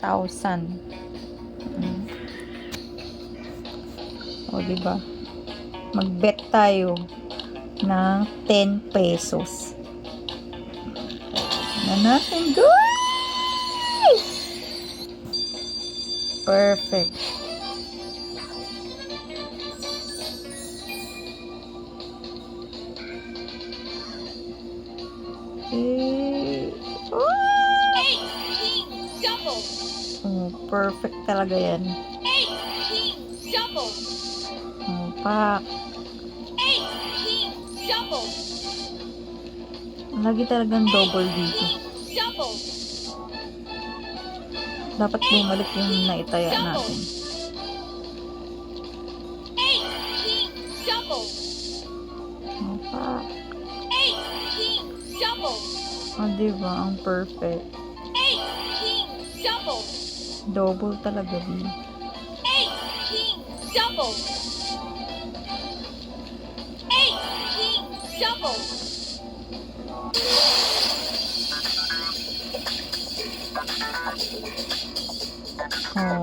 1,000. O, diba? Mag-bet tayo ng 10 pesos. Na natin, guys! Perfect. Okay. Oh, perfect talaga yan. Oh, pak. Lagi talagang double dito. Dapat bumalik yung naitaya natin. Oh, pak. Oh, diba? Ang perfect. Double talaga din. Oh.